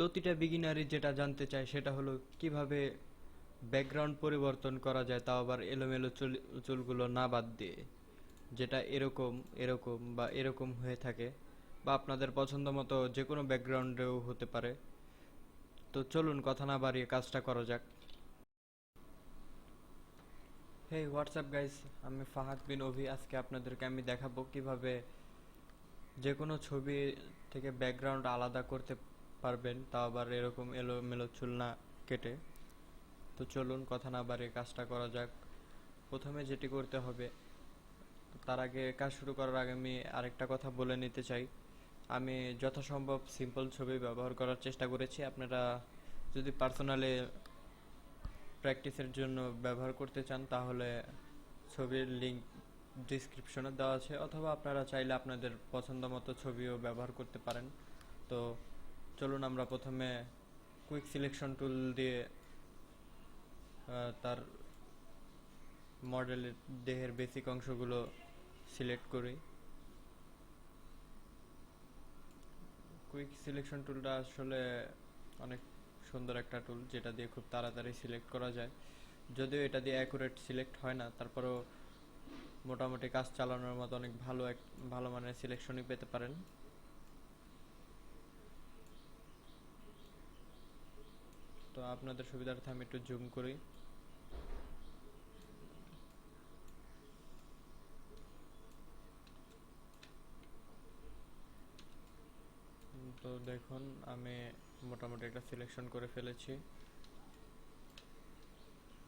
প্রতিটা বিগিনারই যেটা জানতে চায় সেটা হলো কিভাবে ব্যাকগ্রাউন্ড পরিবর্তন করা যায়, তাও আবার এলোমেলো চুলগুলো না বাদ দিয়ে, যেটা এরকম এরকম বা এরকম হয়ে থাকে, বা আপনাদের পছন্দ মতো যে কোনো ব্যাকগ্রাউন্ডেও হতে পারে। তো চলুন কথা না বাড়িয়ে কাজটা করা যাক। হেই হোয়াটসঅ্যাপ গাইস, আমি ফাহাদ বিন অভি। আজকে আপনাদেরকে আমি দেখাবো কিভাবে যে কোনো ছবি থেকে ব্যাকগ্রাউন্ড আলাদা করতে পারবেন, তাও আবার এরকম এলোমেলো চুল না কেটে। তো চলুন কথা না বাড়িয়ে কাজটা করা যাক। প্রথমে যেটি করতে হবে, তার আগে কাজ শুরু করার আগে আমি আরেকটা কথা বলে নিতে চাই। আমি যথাসম্ভব সিম্পল ছবি ব্যবহার করার চেষ্টা করেছি। আপনারা যদি পার্সোনালি প্র্যাকটিসের জন্য ব্যবহার করতে চান তাহলে ছবির লিঙ্ক ডিসক্রিপশনে দেওয়া আছে, অথবা আপনারা চাইলে আপনাদের পছন্দ মতো ছবিও ব্যবহার করতে পারেন। তো চলুন আমরা প্রথমে কুইক সিলেকশন টুল দিয়ে তার মডেলের দেহের বেসিক অংশগুলো সিলেক্ট করি। কুইক সিলেকশন টুলটা আসলে অনেক সুন্দর একটা টুল, যেটা দিয়ে খুব তাড়াতাড়ি সিলেক্ট করা যায়। যদিও এটা দিয়ে অ্যাকুরেট সিলেক্ট হয় না, তারপরেও মোটামুটি কাজ চালানোর মতো অনেক ভালো মানের সিলেকশনই পেতে পারেন। তো আপনাদের সুবিধার্থে আমি একটু জুম করি। তো দেখুন আমি মোটামুটি একটা সিলেকশন করে ফেলেছি।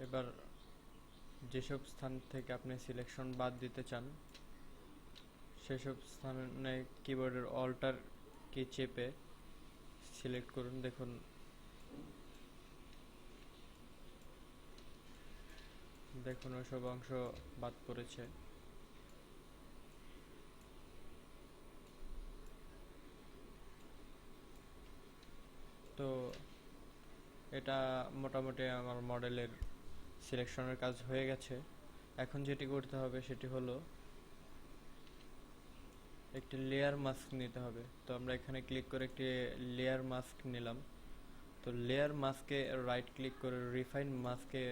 এবার যেসব স্থান থেকে আপনি সিলেকশন বাদ দিতে চান সেসব স্থানে কিবোর্ডের অল্টার কি চেপে সিলেক্ট করুন। দেখুন দেখুন ওইসব অংশ বাদ পড়েছে। তো এটা মোটামুটি আমার মডেলের সিলেকশনের কাজ হয়ে গেছে। এখন যেটি করতে হবে সেটি হলো একটি লেয়ার মাস্ক নিতে হবে। তো আমরা এখানে ক্লিক করে একটি লেয়ার মাস্ক নিলাম। তো লেয়ার মাস্কে রাইট ক্লিক করে রিফাইন মাস্কে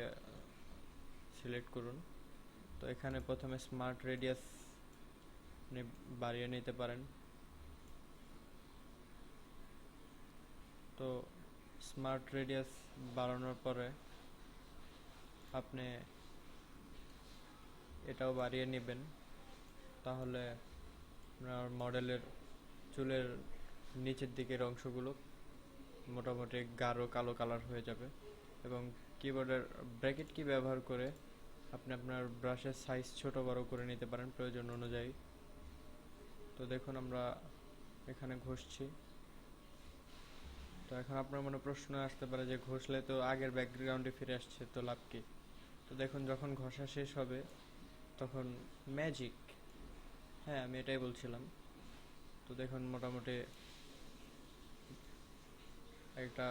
সিলেক্ট করুন। তো এখানে প্রথমে স্মার্ট রেডিয়াস বাড়িয়ে নিতে পারেন। তো স্মার্ট রেডিয়াস বাড়ানোর পরে আপনি এটাও বাড়িয়ে নেবেন, তাহলে আপনার মডেলের চুলের নিচের দিকের অংশগুলো মোটামুটি গাঢ় কালো কালার হয়ে যাবে। এবং কিবোর্ডের ব্র্যাকেট কি ব্যবহার করে আপনি আপনার ব্রাশের সাইজ ছোট বড় করে নিতে পারেন প্রয়োজন অনুযায়ী। তো দেখুন আমরা এখানে ঘষছি। তো এখন আপনার মনে প্রশ্ন আসতে পারে যে ঘষলে তো আগের ব্যাকগ্রাউন্ডে ফিরে আসছে, তো লাভ কি? তো দেখুন যখন ঘষা শেষ হবে তখন ম্যাজিক, হ্যাঁ আমি এটাই বলছিলাম। তো দেখুন মোটামুটি একটা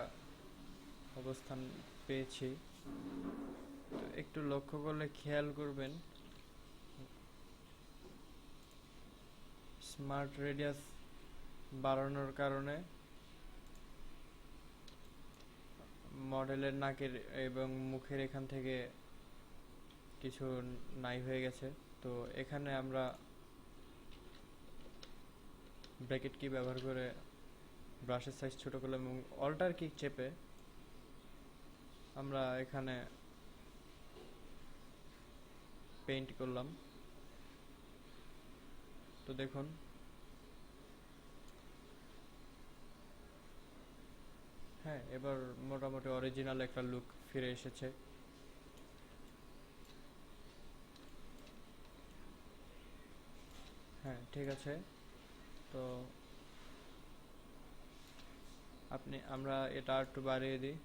অবস্থান পেয়েছি। তো একটু লক্ষ্য করলে খেয়াল করবেন স্মার্ট রেডিয়াস বাড়ানোর কারণে মডেলের নাকের এবং মুখের এখান থেকে কিছু নাই হয়ে গেছে। তো এখানে আমরা ব্র্যাকেট কি ব্যবহার করে ব্রাশের সাইজ ছোট করলাম এবং অল্টার কি চেপে আমরা এখানে পেইন্ট করলাম। তো দেখুন হ্যাঁ এবার মোটামুটি অরিজিনাল একটা লুক ফিরে এসেছে। হ্যাঁ ঠিক আছে। তো আমরা এটা একটু বাড়িয়ে দিই,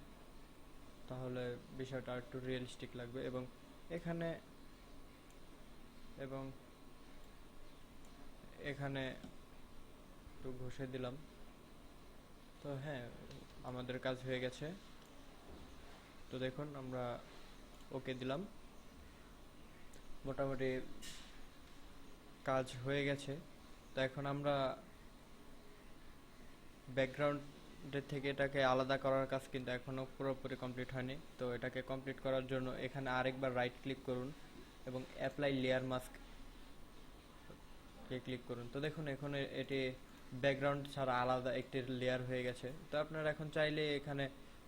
তাহলে বিষয়টা একটু রিয়েলিস্টিক লাগবে। এবং এখানে এবং এখানে একটু ঘষে দিলাম। তো হ্যাঁ আমাদের কাজ হয়ে গেছে। তো দেখুন আমরা ওকে দিলাম, মোটামুটি কাজ হয়ে গেছে। তো এখন আমরা ব্যাকগ্রাউন্ড থেকে এটাকে আলাদা করার কাজ কিন্তু এখনও পুরোপুরি কমপ্লিট হয়নি। তো এটাকে কমপ্লিট করার জন্য এখানে আরেকবার রাইট ক্লিক করুন এবং অ্যাপ্লাই লেয়ার মাস্ক ক্লিক করুন। তো দেখুন এখন এটি ব্যাকগ্রাউন্ড ছাড়া আলাদা একটি লেয়ার হয়ে গেছে। তো আপনারা এখন চাইলে এখানে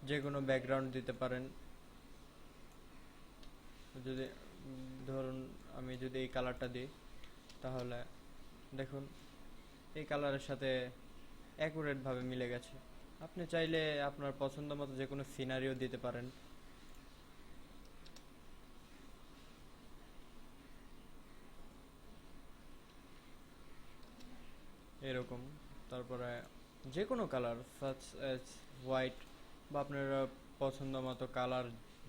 যে কোনো ব্যাকগ্রাউন্ড দিতে পারেন। যদি ধরুন আমি যদি এই কালারটা দিই, তাহলে দেখুন এই কালারের সাথে অ্যাকুরেট ভাবে মিলে গেছে। আপনি চাইলে আপনার পছন্দ মতো যে কোনো সিনারিও দিতে পারেন এরকম। তারপরে যে কোনো কালার সাচ এজ হোয়াইট বা আপনার পছন্দ মতো কালার,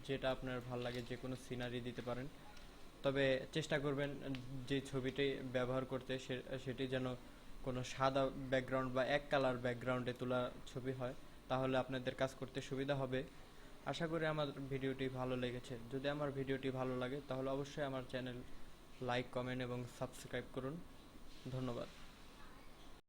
যেটা আপনার ভাল লাগে যে কোনো সিনারি দিতে পারেন। তবে চেষ্টা করবেন যে ছবিটি ব্যবহার করতে সেটি যেন কোনো সাদা ব্যাকগ্রাউন্ড বা এক কালার ব্যাকগ্রাউন্ডে তোলা ছবি হয়, তাহলে আপনাদের কাজ করতে সুবিধা হবে। আশা করি আমার ভিডিওটি ভালো লেগেছে। যদি আমার ভিডিওটি ভালো লাগে তাহলে অবশ্যই আমার চ্যানেল লাইক, কমেন্ট এবং সাবস্ক্রাইব করুন। ধন্যবাদ।